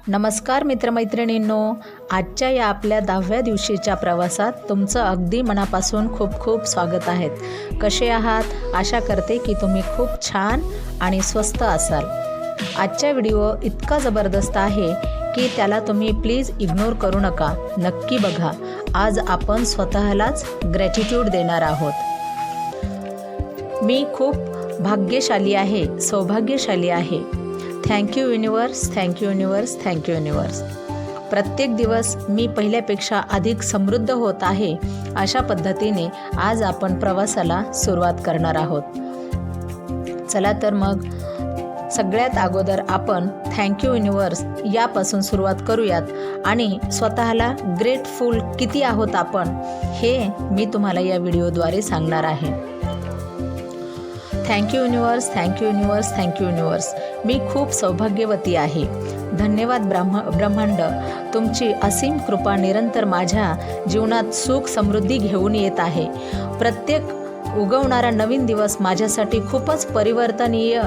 नमस्कार मित्रमैत्रिणींनो, आजच्या या आपल्या 10व्या दिवशीच्या प्रवासात तुमचं अगदी मनापासून खूप खूप स्वागत आहे. कसे आहात? आशा करते की तुम्ही खूप छान आणि स्वस्थ असाल. आजचा व्हिडिओ इतका जबरदस्त आहे की त्याला तुम्ही प्लीज इग्नोर करू नका. नक्की बघा. आज आपण स्वतःलाच ग्रॅटिट्यूड देणार आहोत. मी खूप भाग्यशाली आहे, सौभाग्यशाली आहे. Thank you universe, thank you universe, thank you universe. प्रत्येक दिवस मी पहिल्यापेक्षा अधिक समृद्ध होत आहे. अशा पद्धतीने आज आपण प्रवासाला सुरुवात करणार आहोत. चला तर मग सगळ्यात अगोदर आपण थँक्यू युनिवर्स यापासून सुरुवात करूयात आणि स्वतःला ग्रेटफुल किती आहोत आपण हे मी तुम्हाला या व्हिडिओद्वारे सांगणार आहे. Thank you universe, thank you universe, thank you universe. मी खूप सौभाग्यवती आहे. धन्यवाद ब्रह्मांड. तुमची असीम कृपा निरंतर माझ्या जीवनात सुख समृद्धी घेऊन येत आहे. प्रत्येक उगवणारा नवीन दिवस माझ्यासाठी खूपच परिवर्तनीय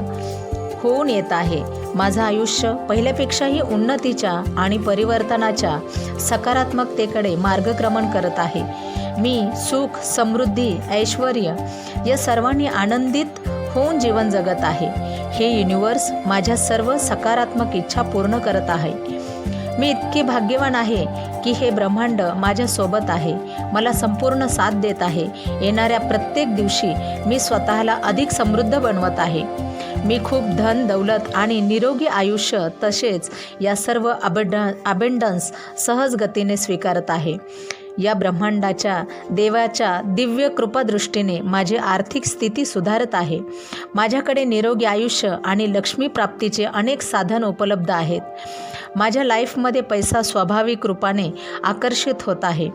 होऊन येत आहे. माझं आयुष्य पहिल्यापेक्षाही उन्नतीच्या आणि परिवर्तनाच्या सकारात्मकतेकडे मार्गक्रमण करत आहे. मी सुख, समृद्धी, ऐश्वर्य या सर्वांनी आनंदित होऊन जीवन जगत आहे. हे युनिवर्स माझ्या सर्व सकारात्मक इच्छा पूर्ण करत आहे. मी इतके भाग्यवान आहे की हे ब्रह्मांड माझ्यासोबत आहे, मला संपूर्ण साथ देत आहे. येणाऱ्या प्रत्येक दिवशी मी स्वतःला अधिक समृद्ध बनवत आहे. मी खूप धन, दौलत आणि निरोगी आयुष्य तसेच या सर्व अबंडन्स सहज गतीने स्वीकारत आहे. या ब्रह्मांडाच्या देवाच्या दिव्य कृपादृष्टीने माझी आर्थिक स्थिती सुधारत आहे. माझ्याकडे निरोगी आयुष्य आणि लक्ष्मी प्राप्तीचे अनेक साधन उपलब्ध आहेत. माझ्या लाईफमध्ये पैसा स्वाभाविक रूपाने आकर्षित होत आहे.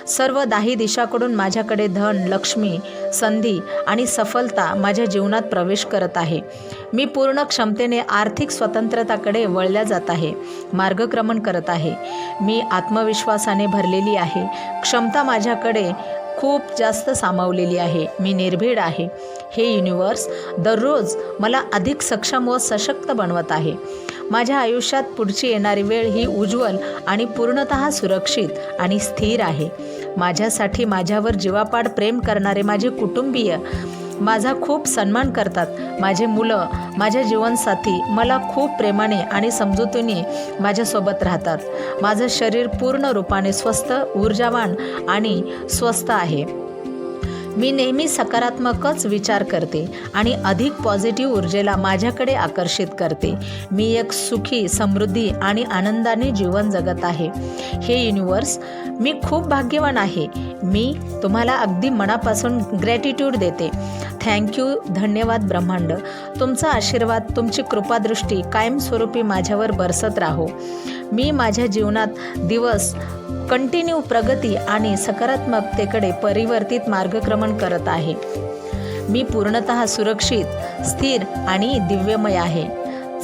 सर्व 10 दिशाकडून माझ्याकडे धन, लक्ष्मी, संधी आणि सफलता माझ्या जीवनात प्रवेश करत आहे. मी पूर्ण क्षमतेने आर्थिक स्वतंत्रताकडे वळल्या जात आहे, मार्गक्रमण करत आहे. मी आत्मविश्वासाने भरलेली आहे. क्षमता माझ्याकडे खूप जास्त सामावलेली आहे. मी निर्भीड आहे. हे युनिवर्स दररोज मला अधिक सक्षम व सशक्त बनवत आहे. माझ्या आयुष्यात पुढची येणारी वेळ ही उज्ज्वल आणि पूर्णतः सुरक्षित आणि स्थिर आहे. माझ्यासाठी माझ्यावर जीवापाड प्रेम करणारे माझे कुटुंबीय माझा खूप सन्मान करतात. माझे मुलं, माझ्या जीवनसाथी मला खूप प्रेमाने आणि समजुतीने माझ्यासोबत राहतात. माझं शरीर पूर्ण रूपाने स्वस्थ, ऊर्जावान आणि स्वस्थ आहे. मी नेहमी सकारात्मकच विचार करते आणि अधिक पॉझिटिव्ह ऊर्जेला माझ्याकडे आकर्षित करते. मी एक सुखी, समृद्धी आणि आनंदाने जीवन जगत आहे. हे युनिवर्स मी खूप भाग्यवान आहे. मी तुम्हाला अगदी मनापासून ग्रॅटिट्यूड देते. थँक्यू, धन्यवाद ब्रह्मांड. तुमचा आशीर्वाद, तुमची कृपादृष्टी कायमस्वरूपी माझ्यावर बरसत राहो. मी माझ्या जीवनात दिवस कंटिन्यू प्रगती आणि सकारात्मकतेकडे परिवर्तित मार्गक्रमण करत आहे. मी पूर्णतः सुरक्षित, स्थिर आणि दिव्यमय आहे.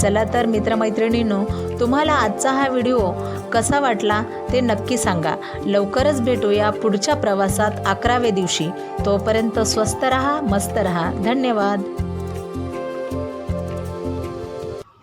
चला तर मित्रमैत्रिणींनो, तुम्हाला आजचा हा व्हिडिओ कसा वाटला ते नक्की सांगा. लवकरच भेटूया पुढच्या प्रवासात 11व्या दिवशी. तोपर्यंत स्वस्थ रहा, मस्त रहा. धन्यवाद.